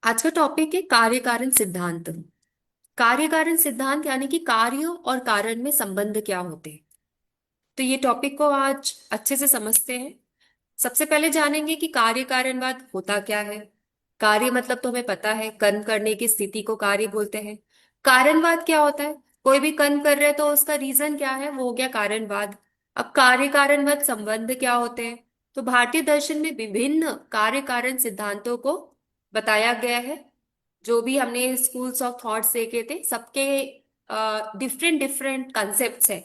आज का टॉपिक है कार्य कारण सिद्धांत। कार्य कारण सिद्धांत यानी कि कार्य और कारण में संबंध क्या होते हैं। तो ये टॉपिक को आज अच्छे से समझते हैं। सबसे पहले जानेंगे कि कार्य कारणवाद होता क्या है। कार्य मतलब तो हमें पता है, कर्म करने की स्थिति को कार्य बोलते हैं। कारणवाद क्या होता है? कोई भी कर्म कर रहे हैं तो उसका रीजन क्या है, वो हो गया कारणवाद। अब कार्य कारणवाद संबंध क्या होते हैं? तो भारतीय दर्शन में विभिन्न कार्य कारण सिद्धांतों को बताया गया है। जो भी हमने स्कूल्स ऑफ थॉट्स देखे थे, सबके डिफरेंट डिफरेंट कंसेप्ट्स हैं।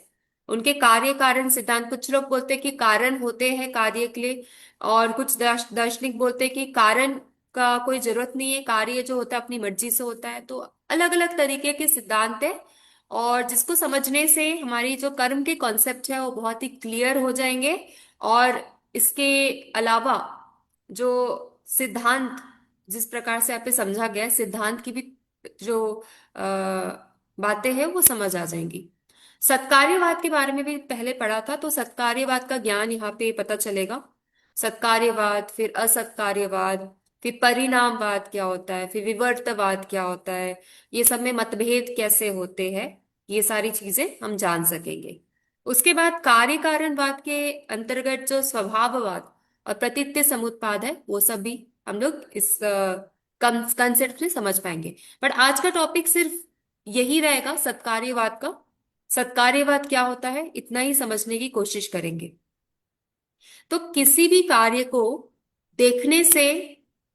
उनके कार्य कारण सिद्धांत, कुछ लोग बोलते हैं कि कारण होते हैं कार्य के लिए, और कुछ दार्शनिक बोलते हैं कि कारण का कोई जरूरत नहीं है, कार्य जो होता है अपनी मर्जी से होता है। तो अलग अलग तरीके के सिद्धांत है, और जिसको समझने से हमारी जो कर्म के कॉन्सेप्ट है वो बहुत ही क्लियर हो जाएंगे। और इसके अलावा जो सिद्धांत, जिस प्रकार से आप पे समझा गया है, सिद्धांत की भी जो बातें हैं वो समझ आ जाएंगी। सत्कार्यवाद के बारे में भी पहले पढ़ा था, तो सत्कार्यवाद का ज्ञान यहाँ पे पता चलेगा। सत्कार्यवाद, फिर असत्कार्यवाद, फिर परिणामवाद क्या होता है, फिर विवर्तवाद क्या होता है, ये सब में मतभेद कैसे होते हैं, ये सारी चीजें हम जान सकेंगे। उसके बाद कार्य कारणवाद के अंतर्गत जो स्वभाववाद और प्रतीत्य समुत्पाद है, वो सब भी हम लोग इस कंसेप्ट में समझ पाएंगे। बट आज का टॉपिक सिर्फ यही रहेगा, सत्कार्यवाद का। सत्कार्यवाद क्या होता है इतना ही समझने की कोशिश करेंगे। तो किसी भी कार्य को देखने से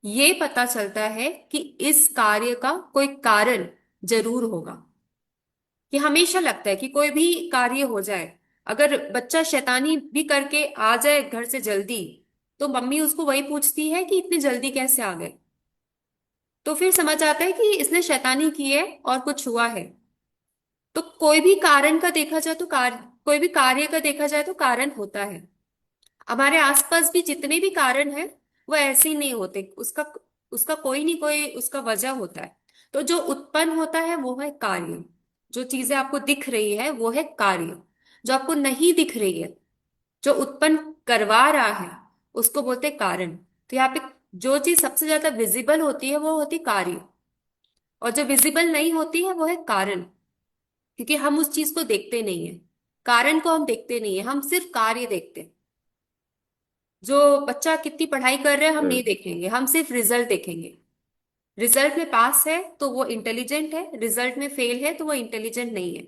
ये पता चलता है कि इस कार्य का कोई कारण जरूर होगा। कि हमेशा लगता है कि कोई भी कार्य हो जाए, अगर बच्चा शैतानी भी करके आ जाए घर से जल्दी, तो मम्मी उसको वही पूछती है कि इतनी जल्दी कैसे आ गए। तो फिर समझ आता है कि इसने शैतानी की है और कुछ हुआ है। तो कोई भी कारण का देखा जाए तो कोई भी कार्य का देखा जाए तो कारण होता है। हमारे आसपास भी जितने भी कारण हैं वो ऐसे ही नहीं होते, उसका उसका कोई नहीं कोई उसका वजह होता है। तो जो उत्पन्न होता है वो है कार्य। जो चीजें आपको दिख रही है वो है कार्य। जो आपको नहीं दिख रही है, जो उत्पन्न करवा रहा है, उसको बोलते हैं कारण। तो यहाँ पे जो चीज सबसे ज्यादा विजिबल होती है वो होती कार्य, और जो विजिबल नहीं होती है वो है कारण। क्योंकि हम उस चीज को देखते नहीं है, कारण को हम देखते नहीं है, हम सिर्फ कार्य देखते हैं। जो बच्चा कितनी पढ़ाई कर रहा है हम नहीं देखेंगे, हम सिर्फ रिजल्ट देखेंगे। रिजल्ट में पास है तो वो इंटेलिजेंट है, रिजल्ट में फेल है तो वो इंटेलिजेंट नहीं है।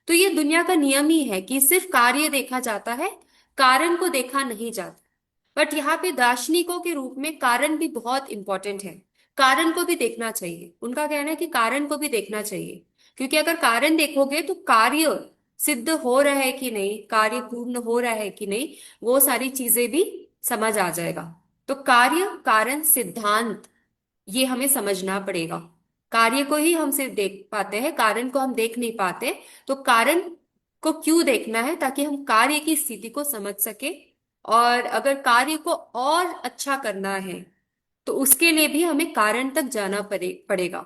तो ये दुनिया का नियम ही है कि सिर्फ कार्य देखा जाता है, कारण को देखा नहीं जाता। बट यहाँ पे दार्शनिकों के रूप में कारण भी बहुत इंपॉर्टेंट है। कारण को भी देखना चाहिए, उनका कहना है कि कारण को भी देखना चाहिए। क्योंकि अगर कारण देखोगे तो कार्य सिद्ध हो रहा है कि नहीं, कार्य पूर्ण हो रहा है कि नहीं, वो सारी चीजें भी समझ आ जाएगा। तो कार्य कारण सिद्धांत, ये हमें समझना पड़ेगा। कार्य को ही हम सिर्फ देख पाते हैं, कारण को हम देख नहीं पाते। तो कारण को क्यों देखना है, ताकि हम कार्य की स्थिति को समझ सके। और अगर कार्य को और अच्छा करना है तो उसके लिए भी हमें कारण तक जाना पड़ेगा,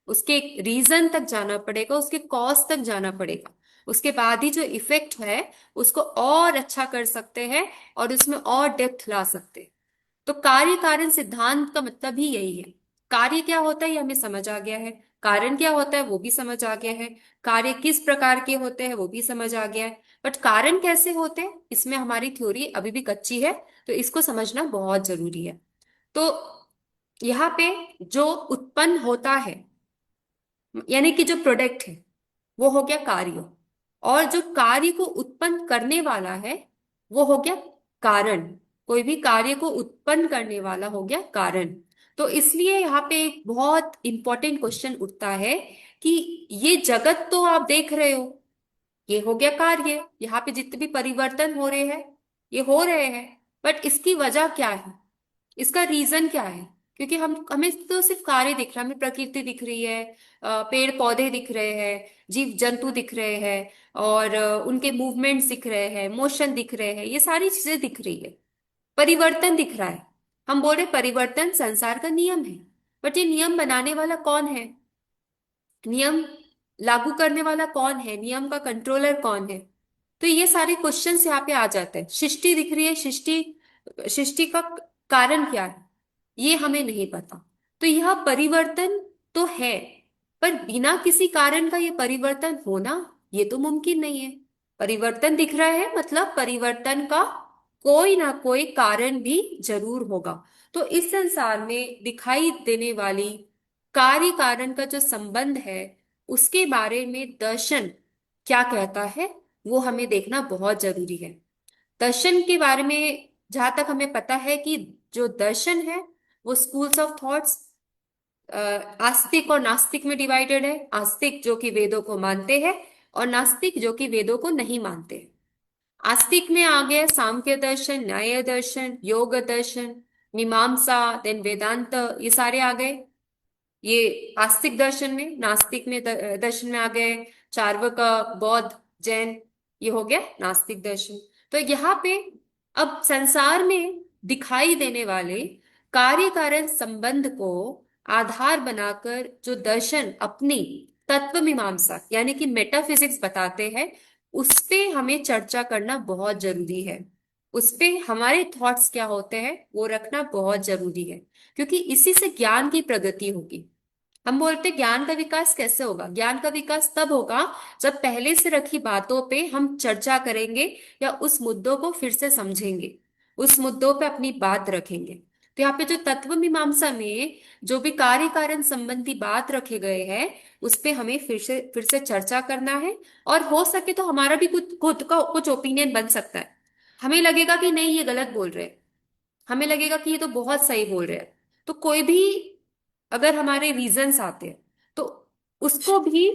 उसके रीजन तक जाना पड़ेगा, उसके कॉज तक जाना पड़ेगा। उसके बाद ही जो इफेक्ट है उसको और अच्छा कर सकते हैं और उसमें और डेप्थ ला सकते हैं। तो कार्य कारण सिद्धांत का मतलब ही यही है। कार्य क्या होता है ये हमें समझ आ गया है, कारण क्या होता है वो भी समझ आ गया है, कार्य किस प्रकार के होते हैं वो भी समझ आ गया है। बट कारण कैसे होते हैं इसमें हमारी थ्योरी अभी भी कच्ची है, तो इसको समझना बहुत जरूरी है। तो यहाँ पे जो उत्पन्न होता है, यानी कि जो प्रोडक्ट है, वो हो गया कार्य। और जो कार्य को उत्पन्न करने वाला है वो हो गया कारण। कोई भी कार्य को उत्पन्न करने वाला हो गया कारण। तो इसलिए यहाँ पे एक बहुत इंपॉर्टेंट क्वेश्चन उठता है कि ये जगत तो आप देख रहे हो, ये हो गया कार्य, यहाँ पे जितने भी परिवर्तन हो रहे हैं ये हो रहे हैं, बट इसकी वजह क्या है, इसका रीजन क्या है? क्योंकि हम हमें तो सिर्फ कार्य दिख रहा है, हमें प्रकृति दिख रही है, पेड़ पौधे दिख रहे हैं, जीव जंतु दिख रहे हैं, और उनके मूवमेंट्स दिख रहे हैं, मोशन दिख रहे हैं, ये सारी चीजें दिख रही है, परिवर्तन दिख रहा है। हम बोल रहे परिवर्तन संसार का नियम है। बट ये नियम बनाने वाला कौन है, नियम लागू करने वाला कौन है, नियम का कंट्रोलर कौन है? तो ये सारे क्वेश्चंस यहाँ पे आ जाते हैं। सृष्टि दिख रही है, सृष्टि सृष्टि का कारण क्या है ये हमें नहीं पता। तो तो यह परिवर्तन तो है, पर बिना किसी कारण का यह परिवर्तन होना, ये तो मुमकिन नहीं है। परिवर्तन दिख रहा है मतलब परिवर्तन का कोई ना कोई कारण भी जरूर होगा। तो इस संसार में दिखाई देने वाली कार्य कारण का जो संबंध है, उसके बारे में दर्शन क्या कहता है, वो हमें देखना बहुत जरूरी है। दर्शन के बारे में जहां तक हमें पता है कि जो दर्शन है वो स्कूल्स ऑफ थॉट्स आस्तिक और नास्तिक में डिवाइडेड है। आस्तिक जो कि वेदों को मानते हैं, और नास्तिक जो कि वेदों को नहीं मानते। आस्तिक में आ गए सांख्य दर्शन, न्याय दर्शन, योग दर्शन, मीमांसा, देन वेदांत, ये सारे आ गए। ये आस्तिक दर्शन में। नास्तिक में दर्शन में आ गए चार्वाक, बौद्ध, जैन, ये हो गया नास्तिक दर्शन। तो यहाँ पे अब संसार में दिखाई देने वाले कार्य कारण संबंध को आधार बनाकर जो दर्शन अपनी तत्व मीमांसा यानी कि मेटाफिजिक्स बताते हैं, उस पे हमें चर्चा करना बहुत जरूरी है। उस पे हमारे थॉट्स क्या होते हैं वो रखना बहुत जरूरी है, क्योंकि इसी से ज्ञान की प्रगति होगी। हम बोलते हैं ज्ञान का विकास कैसे होगा? ज्ञान का विकास तब होगा जब पहले से रखी बातों पे हम चर्चा करेंगे, या उस मुद्दों को फिर से समझेंगे, उस मुद्दों पे अपनी बात रखेंगे। तो यहाँ पे जो तत्व मीमांसा में जो भी कार्य कारण संबंधी बात रखे गए हैं, उस पे हमें फिर से चर्चा करना है। और हो सके तो हमारा भी कुछ खुद का कुछ ओपिनियन बन सकता है। हमें लगेगा कि नहीं ये गलत बोल रहे हैं, हमें लगेगा कि ये तो बहुत सही बोल रहे हैं। तो कोई भी अगर हमारे रीजंस आते हैं, तो उसको भी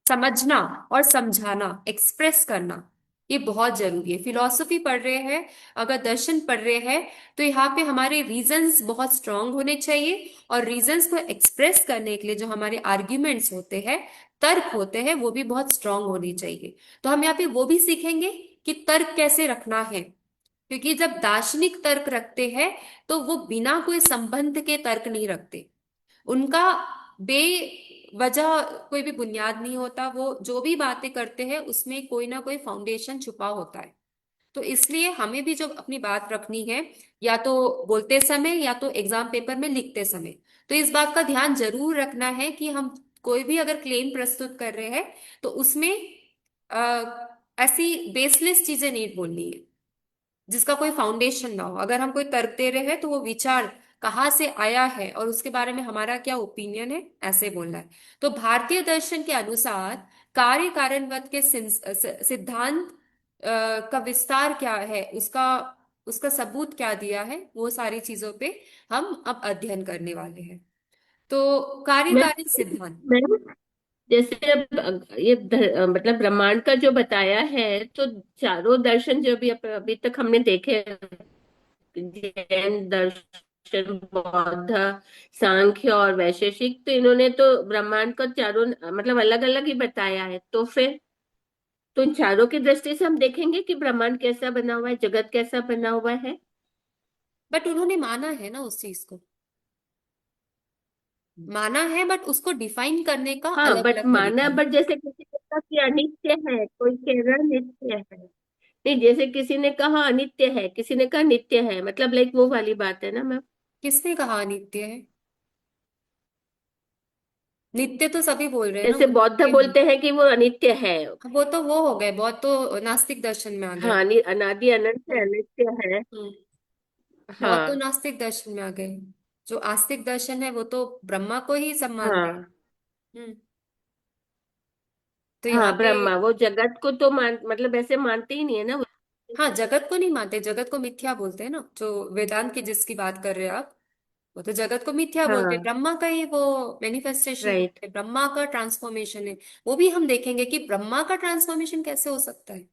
समझना और समझाना, एक्सप्रेस करना, ये बहुत जरूरी है। फिलॉसफी पढ़ रहे हैं, अगर दर्शन पढ़ रहे हैं, तो यहाँ पे हमारे रीजंस बहुत स्ट्रांग होने चाहिए। और रीजंस को एक्सप्रेस करने के लिए जो हमारे आर्ग्यूमेंट्स होते हैं, तर्क होते हैं, वो भी बहुत स्ट्रांग होने चाहिए। तो हम यहाँ पे वो भी सीखेंगे कि तर्क कैसे रखना है। क्योंकि जब दार्शनिक तर्क रखते हैं, तो वो बिना कोई संबंध के तर्क नहीं रखते। उनका बेवजह कोई भी बुनियाद नहीं होता। वो जो भी बातें करते हैं उसमें कोई ना कोई फाउंडेशन छुपा होता है। तो इसलिए हमें भी जो अपनी बात रखनी है, या तो बोलते समय या तो एग्जाम पेपर में लिखते समय, तो इस बात का ध्यान जरूर रखना है कि हम कोई भी अगर क्लेम प्रस्तुत कर रहे हैं, तो उसमें ऐसी बेसलेस चीजें नहीं बोलनी है जिसका कोई फाउंडेशन ना हो। अगर हम कोई तर्क दे रहे हैं, तो वो विचार कहाँ से आया है और उसके बारे में हमारा क्या ओपिनियन है, ऐसे बोलना है। तो भारतीय दर्शन के अनुसार कार्य कारणवत के सिद्धांत का विस्तार क्या है, उसका उसका सबूत क्या दिया है, वो सारी चीजों पे हम अब अध्ययन करने वाले हैं। तो मैं कार्यकारी सिद्धांत। मैं जैसे अब ये मतलब ब्रह्मांड का जो बताया है, तो चारों दर्शन जो भी अभी तक हमने देखे, जैन दर्शन, बौद्ध, सांख्य और वैशेषिक, तो इन्होंने तो ब्रह्मांड का चारों मतलब अलग अलग ही बताया है। तो फिर तो इन चारों की दृष्टि से हम देखेंगे कि ब्रह्मांड कैसा बना हुआ है, जगत कैसा बना हुआ है। बट उन्होंने माना है ना उस चीज को, माना है, बट उसको डिफाइन करने का हाँ, अलग बट अलग तरीका माना, है। बट जैसे किसी ने कहा कि अनित्य है, कोई कह रहा नित्य है। नहीं, जैसे किसी ने कहा अनित्य है, किसी ने कहा नित्य है, मतलब लाइक वो वाली बात है ना मैम। किसने कहा नित्य है? नित्य तो सभी बोल रहे हैं ना, जैसे वो बौद्ध नित्य है। बोलते हैं कि वो अनित्य है। वो हो गए, बहुत तो नास्तिक दर्शन में आ गए। हाँ, अनादि अनंत है, अनित्य है। हम्म। बहुत तो हाँ। नास्तिक दर्शन में आ गए। जो आस्तिक दर्शन है वो तो ब्रह्मा को ही सब मानते हैं। हाँ। हम्म। तो यहाँ हाँ, पे, ब्रह्मा वो जगत को तो मतलब ऐसे मानते ही नहीं है ना वो। हाँ, जगत को नहीं मानते, जगत को मिथ्या बोलते हैं ना, जो वेदांत की जिसकी बात कर रहे हैं आप, वो तो जगत को मिथ्या बोलते हैं। हाँ। ब्रह्मा का ही वो मैनिफेस्टेशन राइट। है, ब्रह्मा का ट्रांसफॉर्मेशन है। वो भी हम देखेंगे कि ब्रह्मा का ट्रांसफॉर्मेशन कैसे हो सकता है।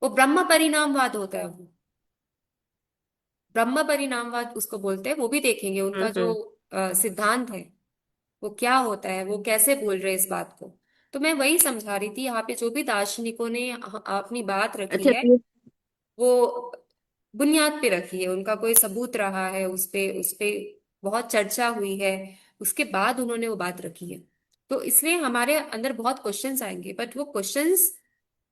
वो ब्रह्म परिणामवाद होता है, वो ब्रह्म परिणामवाद उसको बोलते हैं। वो भी देखेंगे उनका जो हम्म। सिद्धांत है वो क्या होता है, वो कैसे बोल रहे हैं इस बात को। तो मैं वही समझा रही थी, यहाँ पे जो भी दार्शनिकों ने अपनी बात रखी अच्छा, है, वो बुनियाद पे रखी है, उनका कोई सबूत रहा है, उस पे बहुत चर्चा हुई है, उसके बाद उन्होंने वो बात रखी है। तो इसलिए हमारे अंदर बहुत क्वेश्चंस आएंगे, बट वो क्वेश्चंस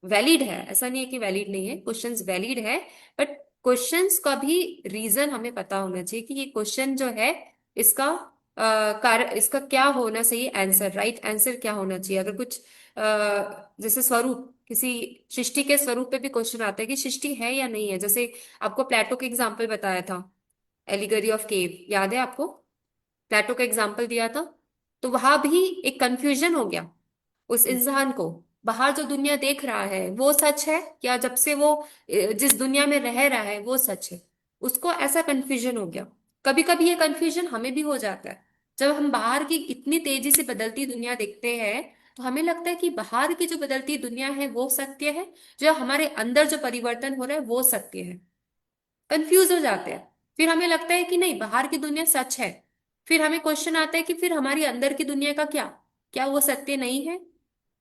वैलिड है, ऐसा नहीं है कि वैलिड नहीं है, क्वेश्चंस वैलिड है। बट क्वेश्चंस का भी रीजन हमें पता होना चाहिए कि ये क्वेश्चन जो है, इसका इसका क्या होना चाहिए आंसर, राइट आंसर क्या होना चाहिए, अगर कुछ जैसे स्वरूप, किसी सृष्टि के स्वरूप पे भी क्वेश्चन आता है कि सृष्टि है या नहीं है। जैसे आपको प्लेटो के एग्जाम्पल बताया था, एलिगरी ऑफ केव, याद है आपको? प्लेटो का एग्जाम्पल दिया था। तो वहां भी एक कंफ्यूजन हो गया उस इंसान को। बाहर जो दुनिया देख रहा है वो सच है, या जब से वो जिस दुनिया में रह रहा है वो सच है, उसको ऐसा कंफ्यूजन हो गया। कभी कभी ये कंफ्यूजन हमें भी हो जाता है। जब हम बाहर की इतनी तेजी से बदलती दुनिया देखते हैं, तो हमें लगता है कि बाहर की जो बदलती दुनिया है वो सत्य है, जो हमारे अंदर जो परिवर्तन हो रहा है वो सत्य है। कंफ्यूज हो जाते हैं। फिर हमें लगता है कि नहीं, बाहर की दुनिया सच है। फिर हमें क्वेश्चन आता है कि फिर हमारी अंदर की दुनिया का क्या, क्या वो सत्य नहीं है?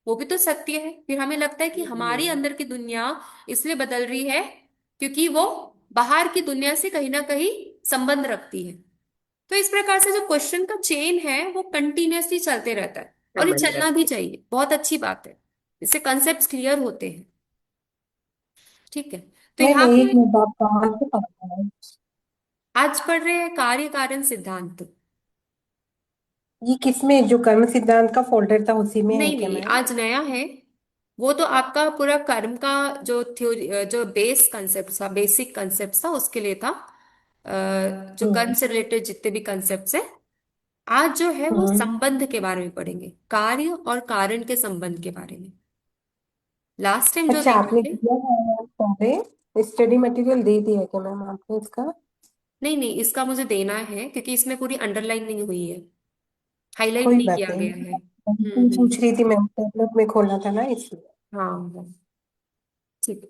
वो भी तो सत्य है। फिर हमें लगता है कि हमारी हम्म, अंदर की दुनिया इसलिए बदल रही है क्योंकि वो बाहर की दुनिया से कहीं ना कहीं संबंध रखती है। तो इस प्रकार से जो क्वेश्चन का चेन है वो कंटिन्यूअसली चलते रहता है, और ये संबंध चलना भी रखते। चाहिए, बहुत अच्छी बात है। इससे कंसेप्ट क्लियर होते हैं। ठीक है। तो नहीं यहाँ नहीं, एक पे मिनट, आप कहाँ से पढ़ रहे हैं? आज पढ़ रहे हैं कार्य कारण सिद्धांत। ये किसमें, जो कर्म सिद्धांत का फोल्डर था उसी में है नहीं क्या नहीं, मैम? आज नया है। वो तो आपका पूरा कर्म का जो थ्योरी, जो बेस कंसेप्ट था, बेसिक कंसेप्ट था, उसके लिए था। जो कर्म हम्म। से रिलेटेड जितने भी कंसेप्ट है, आज जो है वो हम्म। संबंध के बारे में पढ़ेंगे, कार्य और कारण के संबंध के बारे में। लास्ट टाइम जो अच्छा, देखा आपने है। दिया है मैम पहले, स्टडी मटेरियल दे दिया है क्या मैम आपने इसका? नहीं नहीं, इसका मुझे देना है क्योंकि इसमें पूरी अंडरलाइन नहीं हुई है, हाईलाइट कोई नहीं बात किया नहीं। गया है। मैं हम्म। पूछ रही थी मैम, टैबलेट में खोलना था ना इसलिए। हाँ हाँ, ठीक है।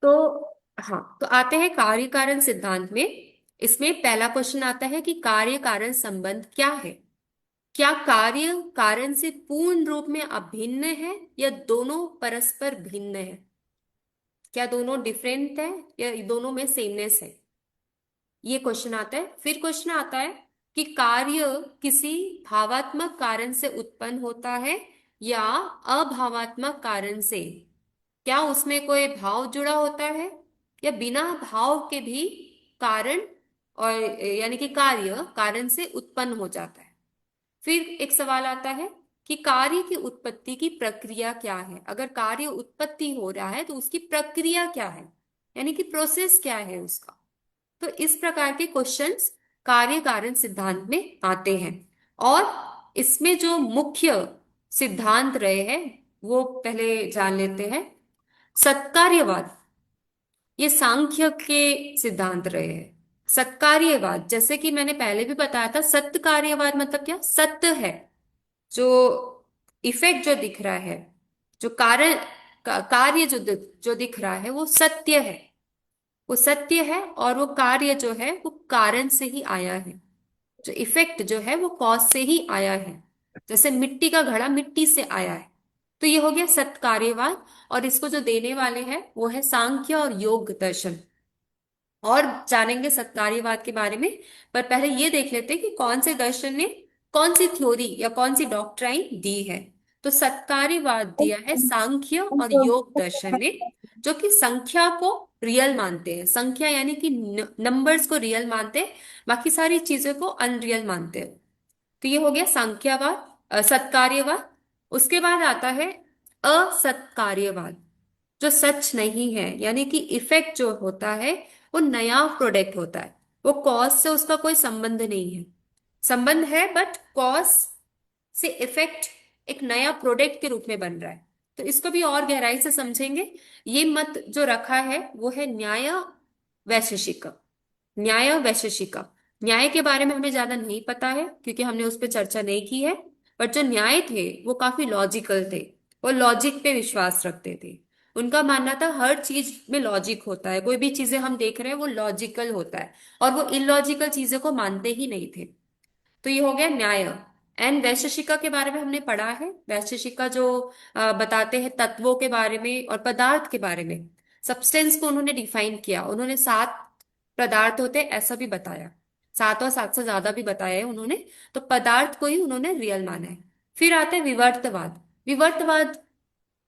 तो हाँ, तो आते हैं कार्य कारण सिद्धांत में। इसमें पहला क्वेश्चन आता है कि कार्य कारण संबंध क्या है। क्या कार्य कारण से पूर्ण रूप में अभिन्न है, या दोनों परस्पर भिन्न है? क्या दोनों डिफरेंट है, या दोनों में सेमनेस है? ये क्वेश्चन आता है। फिर क्वेश्चन आता है कि कार्य किसी भावात्मक कारण से उत्पन्न होता है या अभावात्मक कारण से। क्या उसमें कोई भाव जुड़ा होता है, या बिना भाव के भी कारण, और यानी कि कार्य कारण से उत्पन्न हो जाता है? फिर एक सवाल आता है कि कार्य की उत्पत्ति की प्रक्रिया क्या है। अगर कार्य उत्पत्ति हो रहा है तो उसकी प्रक्रिया क्या है, यानी कि प्रोसेस क्या है उसका। तो इस प्रकार के क्वेश्चंस कार्य कारण सिद्धांत में आते हैं। और इसमें जो मुख्य सिद्धांत रहे हैं वो पहले जान लेते हैं। सत्कार्यवाद, ये सांख्य के सिद्धांत रहे हैं। सत्कार्यवाद, जैसे कि मैंने पहले भी बताया था, सत्कार्यवाद मतलब क्या, सत्य है जो इफेक्ट जो दिख रहा है, जो कारण कार्य जो दिख रहा है वो सत्य है। वो सत्य है, और वो कार्य जो है वो कारण से ही आया है। जो इफेक्ट जो है वो कॉज से ही आया है। जैसे मिट्टी का घड़ा मिट्टी से आया है। तो ये हो गया सत्कार्यवाद, और इसको जो देने वाले हैं वो है सांख्य और योग दर्शन। और जानेंगे सत्कार्यवाद के बारे में। पर पहले ये देख लेते हैं कि कौन से दर्शन ने कौन सी थ्योरी या कौन सी डॉक्ट्राइन दी है। तो सत्कार्यवाद दिया है सांख्य और योग दर्शन ने, जो कि संख्या को रियल मानते हैं। संख्या यानी कि नंबर्स को रियल मानते हैं, बाकी सारी चीजों को अनरियल मानते हैं। तो ये हो गया सांख्यवाद, सत्कार्यवाद। उसके बाद आता है असत्कार्यवाद, जो सच नहीं है, यानी कि इफेक्ट जो होता है वो नया प्रोडक्ट होता है। वो कॉज से उसका कोई संबंध नहीं है, संबंध है बट कॉज से इफेक्ट एक नया प्रोडक्ट के रूप में बन रहा है। तो इसको भी और गहराई से समझेंगे। ये मत जो रखा है वो है न्याय वैशेषिक। न्याय वैशेषिका, न्याय के बारे में हमें ज्यादा नहीं पता है क्योंकि हमने उस पर चर्चा नहीं की है। बट जो न्याय थे वो काफी लॉजिकल थे, वो लॉजिक पे विश्वास रखते थे। उनका मानना था हर चीज में लॉजिक होता है, कोई भी चीजें हम देख रहे हैं वो लॉजिकल होता है, और वो इलॉजिकल चीजों को मानते ही नहीं थे। तो ये हो गया न्याय। एंड वैशेषिका के बारे में हमने पढ़ा है। वैशेषिका जो बताते हैं तत्वों के बारे में और पदार्थ के बारे में। सब्सटेंस को उन्होंने डिफाइन किया, उन्होंने 7 पदार्थ होते हैं ऐसा भी बताया, 7 और 7 से ज्यादा भी बताया है उन्होंने। तो पदार्थ को ही उन्होंने रियल माना है। फिर आते हैं विवर्तवाद। विवर्तवाद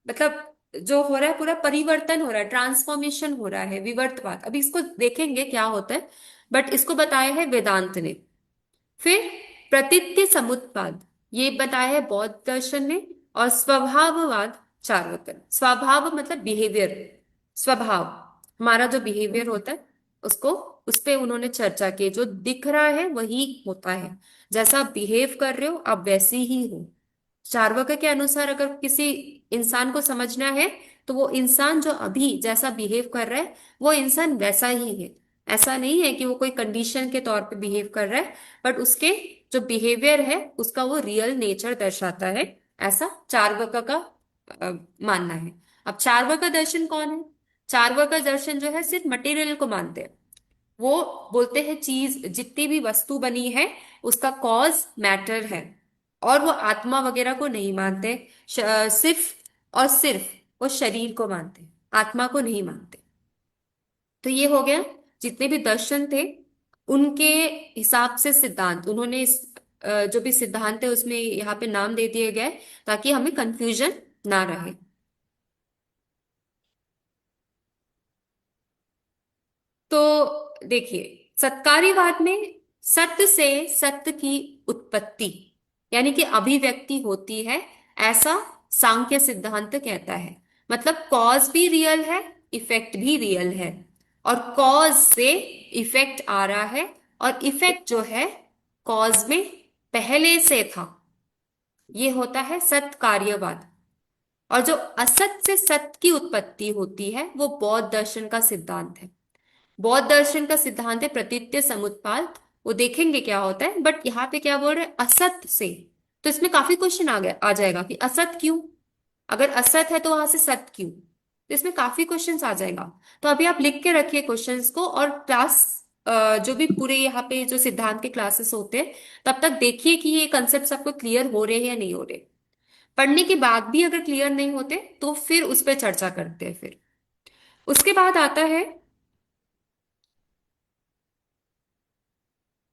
मतलब जो हो रहा है पूरा परिवर्तन हो रहा है, ट्रांसफॉर्मेशन हो रहा है, विवर्तवाद। अभी इसको देखेंगे क्या होता है, बट इसको बताया है वेदांत ने। फिर प्रतीत्य समुत्पाद ये बताया है बौद्ध दर्शन में। और स्वभाववाद चार्वाक। स्वभाव मतलब बिहेवियर, स्वभाव, हमारा जो बिहेवियर होता है उसको, उस पे उन्होंने चर्चा की। जो दिख रहा है वही होता है, जैसा आप बिहेव कर रहे हो आप वैसे ही हो। चार्वाक के अनुसार अगर किसी इंसान को समझना है तो वो इंसान जो अभी जैसा बिहेव कर रहा है वो इंसान वैसा ही है। ऐसा नहीं है कि वो कोई कंडीशन के तौर पे बिहेव कर रहा है, बट उसके जो बिहेवियर है उसका वो रियल नेचर दर्शाता है, ऐसा चार्वाक का मानना है। अब चार्वाक दर्शन कौन है? चार्वाक दर्शन जो है सिर्फ मटेरियल को मानते हैं। वो बोलते हैं चीज जितनी भी वस्तु बनी है उसका कॉज मैटर है, और वो आत्मा वगैरह को नहीं मानते। सिर्फ और सिर्फ वो शरीर को मानते हैं, आत्मा को नहीं मानते। तो ये हो गया जितने भी दर्शन थे उनके हिसाब से सिद्धांत। उन्होंने जो भी सिद्धांत है उसमें यहाँ पे नाम दे दिए गए ताकि हमें कंफ्यूजन ना रहे। तो देखिए, सत्कार्यवाद में सत्य से सत्य की उत्पत्ति यानी कि अभिव्यक्ति होती है, ऐसा सांख्य सिद्धांत कहता है। मतलब कॉज भी रियल है, इफेक्ट भी रियल है, और कॉज से इफेक्ट आ रहा है, और इफेक्ट जो है कॉज में पहले से था। ये होता है सत्कार्यवाद। और जो असत से सत्य की उत्पत्ति होती है वो बौद्ध दर्शन का सिद्धांत है। बौद्ध दर्शन का सिद्धांत है प्रतीत्य समुत्पाद। वो देखेंगे क्या होता है, बट यहाँ पे क्या बोल रहे हैं, असत से। तो इसमें काफी क्वेश्चन आ गया, आ जाएगा कि असत क्यों, अगर असत है तो वहां से सत क्यों। तो इसमें काफी क्वेश्चंस आ जाएगा। तो अभी आप लिख के रखिए क्वेश्चंस को, और क्लास जो भी पूरे यहाँ पे जो सिद्धांत के क्लासेस होते हैं तब तक देखिए कि ये कंसेप्ट आपको क्लियर हो रहे हैं या नहीं हो रहे। पढ़ने के बाद भी अगर क्लियर नहीं होते तो फिर उस पर चर्चा करते हैं। फिर उसके बाद आता है,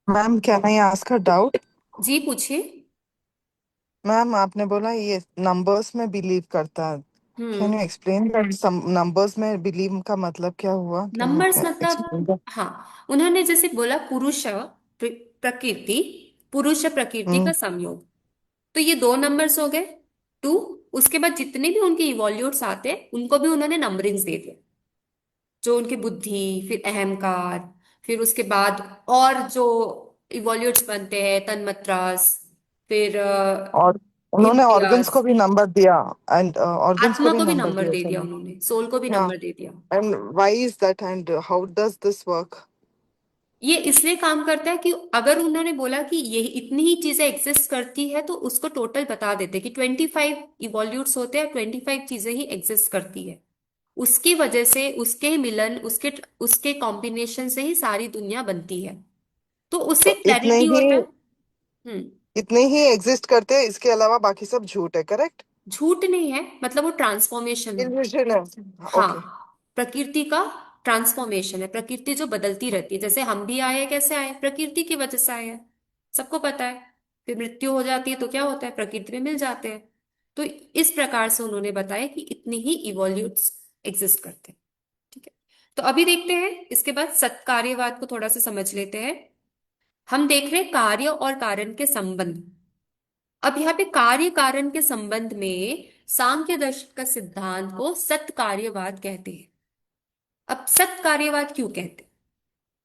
ma'am can I ask a doubt? जी पूछिए। मैम आपने बोला ये नंबर्स में बिलीव करता है। Can hmm. You explain that some numbers में बिलीव का मतलब क्या हुआ? कैन यू नंबर्स मतलब, एक्सप्लेन दैट? हाँ, उन्होंने जैसे बोला पुरुष प्रकृति, पुरुष प्रकृति हम्म। का संयोग। तो ये दो नंबर्स हो गए, टू। उसके बाद जितने भी उनके इवॉल्यूट्स आते हैं उनको भी उन्होंने नंबरिंग्स दे दिए। जो उनकी बुद्धि, फिर अहंकार, फिर उसके बाद और जो इवॉल्यूट्स बनते हैं, तन्मात्रास, फिर और उन्होंने ऑर्गन्स इंद्रियास। को भी नंबर दिया, एंड ऑर्गन्स को आत्मा भी को भी नंबर नंबर दिया दे दिया सर? उन्होंने, सोल को भी या नंबर दे दिया। And why is that and how does this work? ये इसलिए काम करता है कि अगर उन्होंने बोला कि ये इतनी ही चीजें एग्जिस्ट करती है तो उसको टोटल बता देते कि 25 इवॉल्यूट्स होते हैं, 25 चीजें ही एग्जिस्ट करती है। उसकी वजह से, उसके मिलन, उसके उसके कॉम्बिनेशन से ही सारी दुनिया बनती है। तो उससे तो क्लैरिटी होता है। हम्म। इतने ही एग्जिस्ट करते हैं, इसके अलावा बाकी सब झूठ है, करेक्ट? झूठ नहीं है, मतलब वो ट्रांसफॉर्मेशन है। इल्यूजन है, ओके। हाँ, प्रकृति का ट्रांसफॉर्मेशन है। प्रकृति जो बदलती रहती है, जैसे हम भी आए, कैसे आए, प्रकृति की वजह से आए हैं, सबको पता है। फिर मृत्यु हो जाती है तो क्या होता है, प्रकृति में मिल जाते हैं। तो इस प्रकार से उन्होंने बताया कि इतने ही इवोल्यूट्स एग्जिस्ट करते हैं। ठीक है। तो अभी देखते हैं इसके बाद सत्कार्यवाद को थोड़ा सा समझ लेते हैं। हम देख रहे हैं कार्य और कारण के संबंध। अब यहाँ पे कार्य कारण के संबंध में सांख्य दर्शन का सिद्धांत को सत्कार्यवाद कहते हैं। अब सत्कार्यवाद क्यों कहते हैं?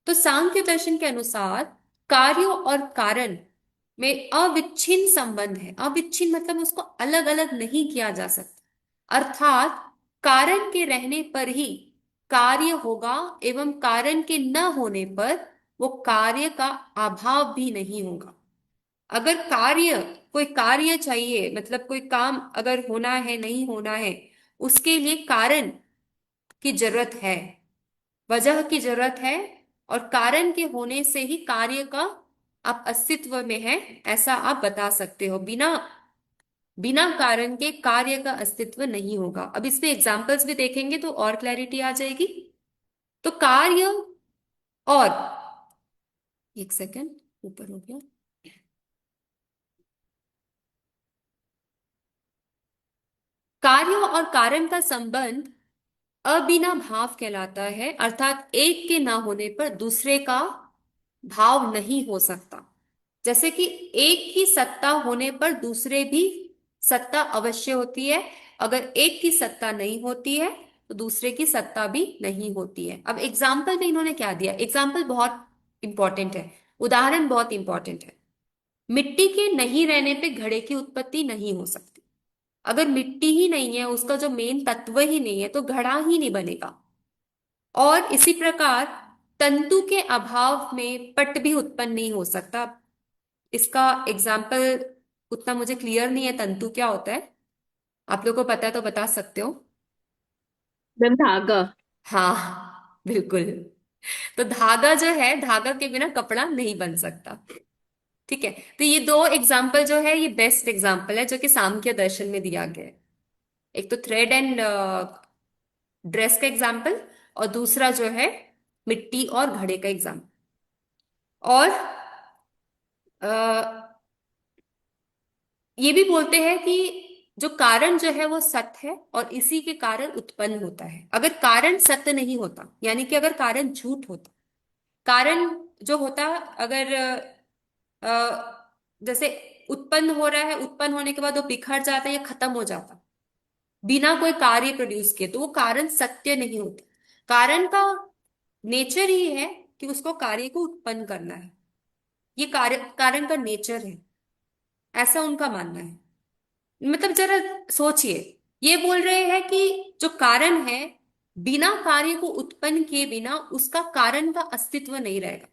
तो सांख्य दर्शन के अनुसार कार्य और कारण में अविच्छिन्न संबंध है। अविच्छिन्न मतलब उसको अलग अलग नहीं किया जा सकता, अर्थात कारण के रहने पर ही कार्य होगा, एवं कारण के न होने पर वो कार्य का अभाव भी नहीं होगा। अगर कार्य, कोई कार्य चाहिए, मतलब कोई काम अगर होना है, नहीं होना है, उसके लिए कारण की जरूरत है, वजह की जरूरत है। और कारण के होने से ही कार्य का आप अस्तित्व में है, ऐसा आप बता सकते हो। बिना बिना कारण के कार्य का अस्तित्व नहीं होगा। अब इसमें एग्जांपल्स भी देखेंगे तो और क्लैरिटी आ जाएगी। तो कार्य और, एक सेकेंड, ऊपर हो गया। कार्य और कारण का संबंध अबिना भाव कहलाता है, अर्थात एक के ना होने पर दूसरे का भाव नहीं हो सकता। जैसे कि एक ही सत्ता होने पर दूसरे भी सत्ता अवश्य होती है, अगर एक की सत्ता नहीं होती है तो दूसरे की सत्ता भी नहीं होती है। अब एग्जाम्पल में इन्होंने क्या दिया, एग्जाम्पल बहुत इंपॉर्टेंट है, उदाहरण बहुत इंपॉर्टेंट है। मिट्टी के नहीं रहने पे घड़े की उत्पत्ति नहीं हो सकती। अगर मिट्टी ही नहीं है, उसका जो मेन तत्व ही नहीं है, तो घड़ा ही नहीं बनेगा। और इसी प्रकार तंतु के अभाव में पट भी उत्पन्न नहीं हो सकता। इसका एग्जाम्पल उतना मुझे क्लियर नहीं है, तंतु क्या होता है, आप लोगों को पता है तो बता सकते हो। मैम धागा। हाँ बिल्कुल। तो धागा जो है, धागा के बिना कपड़ा नहीं बन सकता। ठीक है, तो ये दो एग्जाम्पल जो है ये बेस्ट एग्जाम्पल है जो कि सांख्य दर्शन में दिया गया है। एक तो थ्रेड एंड ड्रेस का एग्जाम्पल, और दूसरा जो है मिट्टी और घड़े का एग्जाम्पल। और अ, ये भी बोलते हैं कि जो कारण जो है वो सत्य है और इसी के कारण उत्पन्न होता है। अगर कारण सत्य नहीं होता, यानी कि अगर कारण झूठ होता, कारण जो होता अगर जैसे उत्पन्न हो रहा है, उत्पन्न होने के बाद वो बिखर जाता है या खत्म हो जाता बिना कोई कार्य प्रोड्यूस किए, तो वो कारण सत्य नहीं होता। कारण का नेचर ही है कि उसको कार्य को उत्पन्न करना है, ये कार्य कारण का नेचर है, ऐसा उनका मानना है। मतलब जरा सोचिए, ये बोल रहे हैं कि जो कारण है बिना कार्य को उत्पन्न किए बिना उसका कारण का अस्तित्व नहीं रहेगा।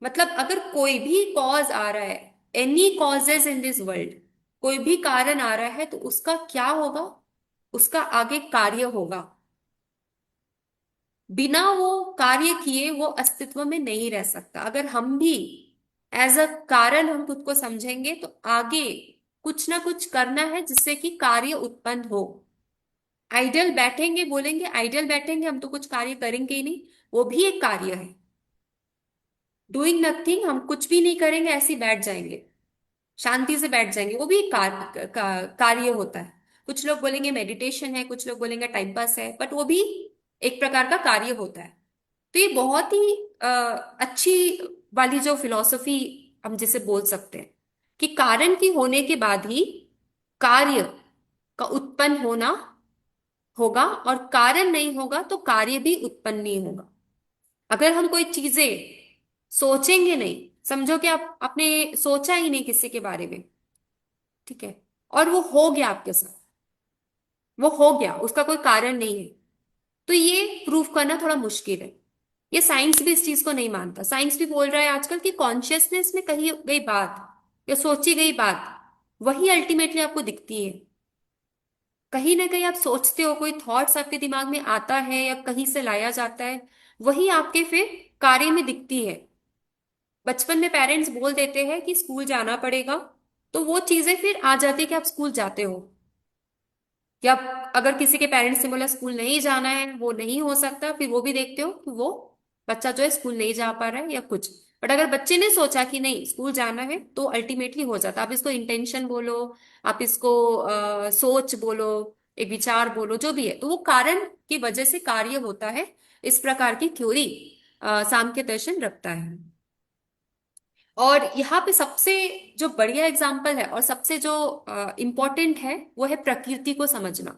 मतलब अगर कोई भी कॉज आ रहा है, any causes in this world, कोई भी कारण आ रहा है तो उसका क्या होगा, उसका आगे कार्य होगा। बिना वो कार्य किए वो अस्तित्व में नहीं रह सकता। अगर हम भी एज अ कारण हम खुद को समझेंगे तो आगे कुछ ना कुछ करना है जिससे कि कार्य उत्पन्न हो। आइडियल बैठेंगे, बोलेंगे आइडियल बैठेंगे हम तो कुछ कार्य करेंगे ही नहीं, वो भी एक कार्य है। डूइंग नथिंग, हम कुछ भी नहीं करेंगे ऐसे ही बैठ जाएंगे, शांति से बैठ जाएंगे, वो भी एक कार्य होता है। कुछ लोग बोलेंगे मेडिटेशन है, कुछ लोग बोलेंगे टाइम पास है, बट वो भी एक प्रकार का कार्य होता है। तो ये बहुत ही अच्छी वाली जो फिलॉसफी हम जिसे बोल सकते हैं कि कारण की होने के बाद ही कार्य का उत्पन्न होना होगा, और कारण नहीं होगा तो कार्य भी उत्पन्न नहीं होगा। अगर हम कोई चीजें सोचेंगे नहीं, समझो कि आप आपने सोचा ही नहीं किसी के बारे में, ठीक है, और वो हो गया आपके साथ, वो हो गया, उसका कोई कारण नहीं है, तो ये प्रूफ करना थोड़ा मुश्किल है। ये साइंस भी इस चीज को नहीं मानता। साइंस भी बोल रहा है आजकल कि कॉन्शियसनेस में कही गई बात या सोची गई बात वही अल्टीमेटली आपको दिखती है। कहीं ना कहीं आप सोचते हो, कोई थॉट्स आपके दिमाग में आता है या कहीं से लाया जाता है, वही आपके फिर कार्य में दिखती है। बचपन में पेरेंट्स बोल देते हैं कि स्कूल जाना पड़ेगा, तो वो चीजें फिर आ जाती है कि आप स्कूल जाते हो। या अगर किसी के पेरेंट्स ने बोला स्कूल नहीं जाना है, वो नहीं हो सकता, फिर वो भी देखते हो कि वो बच्चा जो है स्कूल नहीं जा पा रहा है या कुछ। बट अगर बच्चे ने सोचा कि नहीं स्कूल जाना है तो अल्टीमेटली हो जाता। आप इसको इंटेंशन बोलो, आप इसको सोच बोलो, एक विचार बोलो, जो भी है, तो वो कारण की वजह से कार्य होता है। इस प्रकार की थ्योरी सांख्य दर्शन रखता है। और यहाँ पे सबसे जो बढ़िया एग्जाम्पल है और सबसे जो इम्पोर्टेंट है वो है प्रकृति को समझना।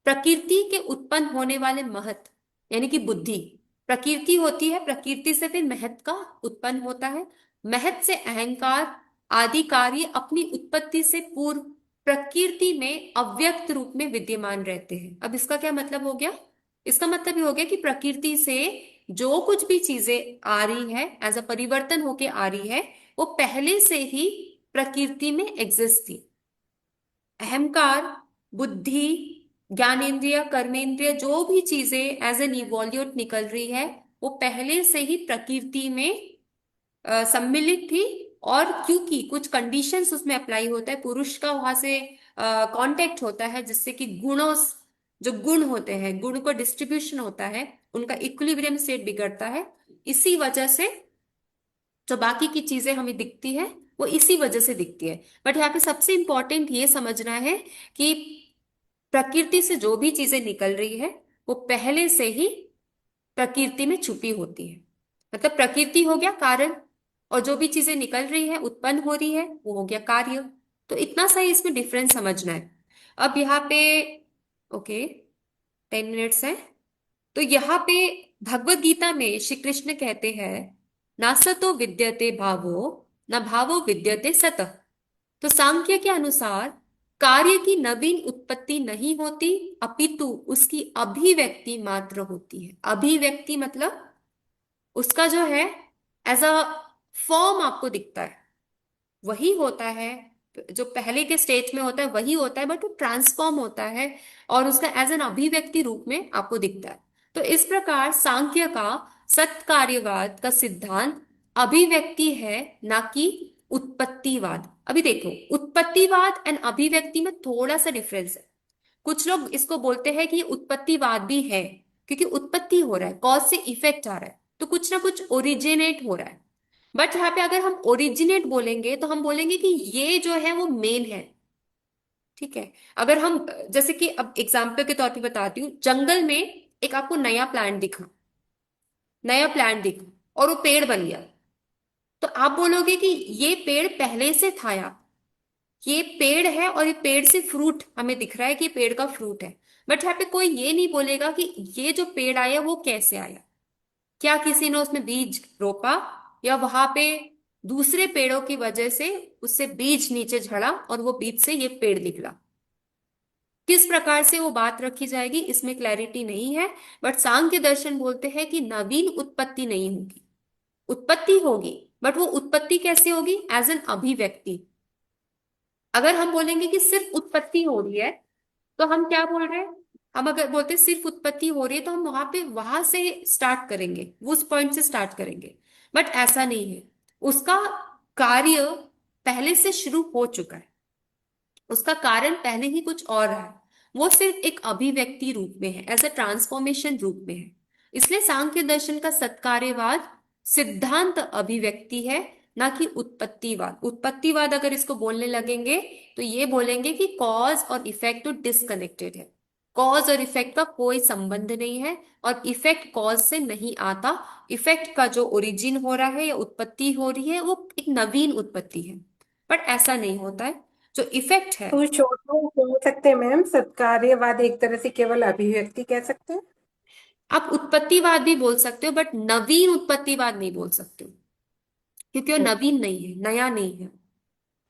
प्रकृति के उत्पन्न होने वाले महत्व, यानी कि बुद्धि, प्रकृति होती है, प्रकृति से फिर महत्व का उत्पन्न होता है। महत्व से अहंकार आदि कार्य अपनी उत्पत्ति से पूर्व प्रकृति में अव्यक्त रूप में विद्यमान रहते हैं। अब इसका क्या मतलब हो गया, इसका मतलब ये हो गया कि प्रकृति से जो कुछ भी चीजें आ रही है एज अ परिवर्तन होके आ रही है, वो पहले से ही प्रकृति में एग्जिस्ट थी। अहंकार, बुद्धि, ज्ञानेंद्रिय, कर्मेंद्रिय, जो भी चीजें एज एन इवोल्यूट निकल रही है वो पहले से ही प्रकृति में सम्मिलित थी। और क्योंकि कुछ कंडीशंस उसमें अप्लाई होता है, पुरुष का वहां से कांटेक्ट होता है जिससे कि गुणों, जो गुण होते हैं, गुण को डिस्ट्रीब्यूशन होता है, उनका इक्विलिब्रियम स्टेट बिगड़ता है। इसी वजह से जो बाकी की चीजें हमें दिखती है वो इसी वजह से दिखती है। बट यहाँ पे सबसे इंपॉर्टेंट ये समझना है कि प्रकृति से जो भी चीजें निकल रही है वो पहले से ही प्रकृति में छुपी होती है। मतलब प्रकृति हो गया कारण, और जो भी चीजें निकल रही है, उत्पन्न हो रही है, वो हो गया कार्य। तो इतना सही इसमें डिफरेंस समझना है। अब यहाँ पे ओके, 10 मिनट्स है। तो यहाँ पे भगवत गीता में श्री कृष्ण कहते हैं, ना सतो विद्यते भावो, न भावो विद्यते सतः। तो सांख्य के अनुसार कार्य की नवीन उत्पत्ति नहीं होती, अपितु उसकी अभिव्यक्ति मात्र होती है। अभिव्यक्ति मतलब उसका जो है एज अ फॉर्म आपको दिखता है, वही होता है जो पहले के स्टेज में होता है, वही होता है, बट वो ट्रांसफॉर्म होता है और उसका एज एन अभिव्यक्ति रूप में आपको दिखता है। तो इस प्रकार सांख्य का सत्कार्यवाद का सिद्धांत अभिव्यक्ति है, ना कि उत्पत्तिवाद। अभी देखो, उत्पत्तिवाद एंड अभिव्यक्ति में थोड़ा सा डिफरेंस है। कुछ लोग इसको बोलते हैं कि ये उत्पत्तिवाद भी है, क्योंकि उत्पत्ति हो रहा है, कॉज से इफेक्ट आ रहा है, तो कुछ ना कुछ ओरिजिनेट हो रहा है। बट यहाँ पे अगर हम ओरिजिनेट बोलेंगे तो हम बोलेंगे कि ये जो है वो मेन है। ठीक है, अगर हम जैसे कि अब एग्जाम्पल के तौर पे बताती हूँ, जंगल में एक आपको नया प्लांट दिखा, नया प्लांट दिखा और वो पेड़ बन गया, तो आप बोलोगे कि ये पेड़ पहले से था यार, ये पेड़ है और ये पेड़ से फ्रूट हमें दिख रहा है कि ये पेड़ का फ्रूट है। बट यहाँ पे कोई ये नहीं बोलेगा कि ये जो पेड़ आया वो कैसे आया, क्या किसी ने उसमें बीज रोपा, या वहां पे दूसरे पेड़ों की वजह से उससे बीज नीचे झड़ा और वो बीज से ये पेड़ निकला। किस प्रकार से वो बात रखी जाएगी इसमें क्लैरिटी नहीं है। बट सांख्य दर्शन बोलते हैं कि नवीन उत्पत्ति नहीं होगी, उत्पत्ति होगी, बट वो उत्पत्ति कैसे होगी, एज एन अभिव्यक्ति। अगर हम बोलेंगे कि सिर्फ उत्पत्ति हो रही है, तो हम क्या बोल रहे हैं, हम अगर बोलते हैं सिर्फ उत्पत्ति हो रही है तो हम वहां पे वहां से स्टार्ट करेंगे, उस पॉइंट से स्टार्ट करेंगे। बट ऐसा नहीं है, उसका कार्य पहले से शुरू हो चुका है, उसका कारण पहले ही कुछ और है, वो सिर्फ एक अभिव्यक्ति रूप में है, एज अ ट्रांसफॉर्मेशन रूप में है। इसलिए सांख्य दर्शन का सत्कार्यवाद सिद्धांत अभिव्यक्ति है, ना कि उत्पत्तिवाद। उत्पत्तिवाद अगर इसको बोलने लगेंगे तो ये बोलेंगे कि कॉज और इफेक्ट तो डिसकनेक्टेड है, कॉज और इफेक्ट का कोई संबंध नहीं है, और इफेक्ट कॉज से नहीं आता। इफेक्ट का जो ओरिजिन हो रहा है या उत्पत्ति हो रही है वो एक नवीन उत्पत्ति है, बट ऐसा नहीं होता है। जो इफेक्ट है, तो शॉर्ट में बोल सकते हैं मैम, सत्कार्यवाद एक तरह से केवल अभिव्यक्ति कह सकते हैं। आप उत्पत्तिवाद भी बोल सकते हो, बट नवीन उत्पत्तिवाद नहीं बोल सकते हो, क्योंकि वो नवीन नहीं है, नया नहीं है।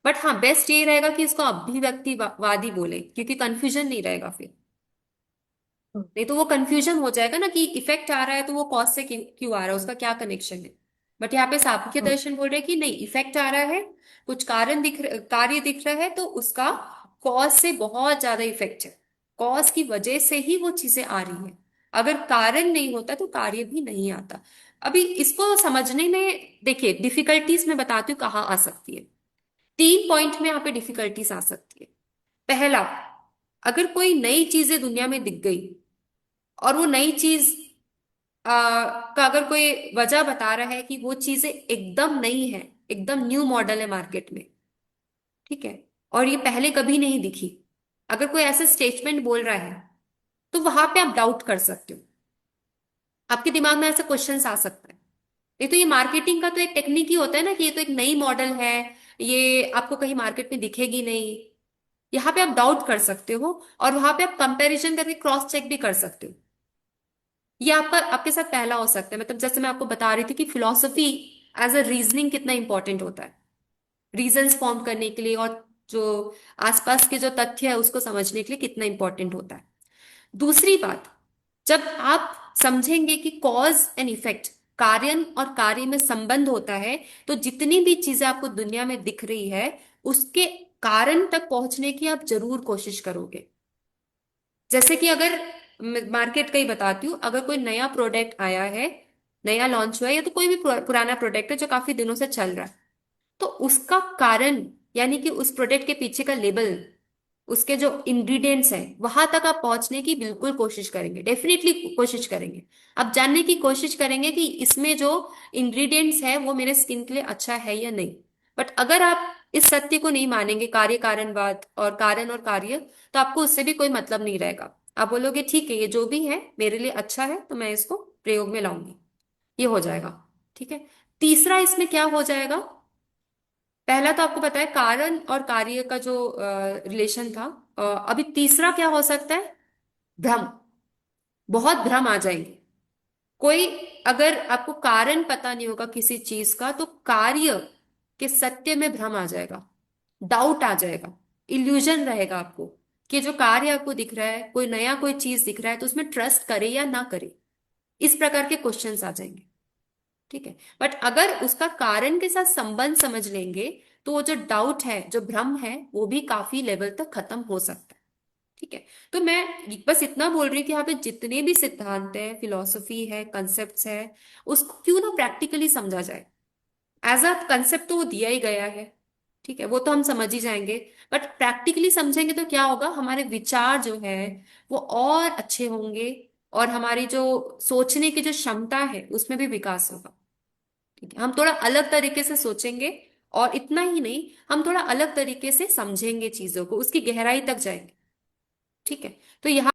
बट हाँ, बेस्ट ये रहेगा कि इसको अभिव्यक्तिवादी बोले, क्योंकि कंफ्यूजन नहीं रहेगा फिर। नहीं तो वो कंफ्यूजन हो जाएगा ना कि इफेक्ट आ रहा है तो वो कॉज से क्यों आ रहा है, उसका क्या कनेक्शन है। बट यहाँ पे सांख्य दर्शन बोल रहे हैं कि नहीं, इफेक्ट आ रहा है, कुछ कारण कार्य दिख रहा है, तो उसका कॉज से बहुत ज्यादा इफेक्ट है, कॉज की वजह से ही वो चीजें आ रही है। अगर कारण नहीं होता तो कार्य भी नहीं आता। अभी इसको समझने में देखिए, डिफिकल्टीज मैं बताती हूँ कहाँ आ सकती है। 3 पॉइंट में यहाँ पे डिफिकल्टीज आ सकती है। पहला, अगर कोई नई चीजें दुनिया में दिख गई और वो नई चीज का अगर कोई वजह बता रहा है कि वो चीजें एकदम नई है, एकदम न्यू मॉडल है मार्केट में, ठीक है, और ये पहले कभी नहीं दिखी, अगर कोई ऐसा स्टेटमेंट बोल रहा है, तो वहां पे आप डाउट कर सकते हो, आपके दिमाग में ऐसा क्वेश्चन आ सकता है। नहीं तो ये मार्केटिंग का तो एक टेक्निक ही होता है ना कि ये तो एक नई मॉडल है, ये आपको कहीं मार्केट में दिखेगी नहीं। यहाँ पे आप डाउट कर सकते हो, और वहां पे आप कंपैरिजन करके क्रॉस चेक भी कर सकते हो। ये आपका आपके साथ पहला हो सकता है, मतलब जैसे मैं आपको बता रही थी कि फिलॉसफी एज अ रीजनिंग कितना इंपॉर्टेंट होता है, रीजंस फॉर्म करने के लिए, और जो आसपास के जो तथ्य है उसको समझने के लिए कितना इंपॉर्टेंट होता है। दूसरी बात, जब आप समझेंगे कि कॉज एंड इफेक्ट, कार्य और कार्य में संबंध होता है, तो जितनी भी चीजें आपको दुनिया में दिख रही है उसके कारण तक पहुंचने की आप जरूर कोशिश करोगे। जैसे कि अगर मार्केट का ही बताती हूँ, अगर कोई नया प्रोडक्ट आया है, नया लॉन्च हुआ है, या तो कोई भी पुराना प्रोडक्ट है जो काफी दिनों से चल रहा है, तो उसका कारण, यानी कि उस प्रोडक्ट के पीछे का लेबल, उसके जो इंग्रेडिएंट्स हैं, वहां तक आप पहुंचने की बिल्कुल कोशिश करेंगे, डेफिनेटली कोशिश करेंगे। आप जानने की कोशिश करेंगे कि इसमें जो इंग्रेडिएंट्स है वो मेरे स्किन के लिए अच्छा है या नहीं। बट अगर आप इस सत्य को नहीं मानेंगे, कार्य कारणवाद और कारण और कार्य, तो आपको उससे भी कोई मतलब नहीं रहेगा। आप बोलोगे ठीक है, ये जो भी है मेरे लिए अच्छा है, तो मैं इसको प्रयोग में लाऊंगी, ये हो जाएगा। ठीक है। तीसरा इसमें क्या हो जाएगा? पहला तो आपको पता है कारण और कार्य का जो रिलेशन था। अभी तीसरा क्या हो सकता है? भ्रम। बहुत भ्रम आ जाएंगे। कोई, अगर आपको कारण पता नहीं होगा किसी चीज का तो कार्य के सत्य में भ्रम आ जाएगा, डाउट आ जाएगा, इल्यूजन रहेगा आपको कि जो कार्य आपको दिख रहा है, कोई नया कोई चीज दिख रहा है तो उसमें ट्रस्ट करे या ना करे, इस प्रकार के क्वेश्चंस आ जाएंगे। ठीक है, बट अगर उसका कारण के साथ संबंध समझ लेंगे तो वो जो डाउट है, जो भ्रम है, वो भी काफी लेवल तक खत्म हो सकता है। ठीक है, तो मैं बस इतना बोल रही हूँ कि यहाँ पे जितने भी सिद्धांत है, फिलॉसफी है, कंसेप्ट्स है, उसको क्यों ना प्रैक्टिकली समझा जाए। एज अ कंसेप्ट तो वो दिया ही गया है, ठीक है, वो तो हम समझ ही जाएंगे। बट प्रैक्टिकली समझेंगे तो क्या होगा, हमारे विचार जो है वो और अच्छे होंगे, और हमारी जो सोचने की जो क्षमता है उसमें भी विकास होगा। ठीक है, हम थोड़ा अलग तरीके से सोचेंगे, और इतना ही नहीं, हम थोड़ा अलग तरीके से समझेंगे चीजों को, उसकी गहराई तक जाएंगे। ठीक है, तो यहाँ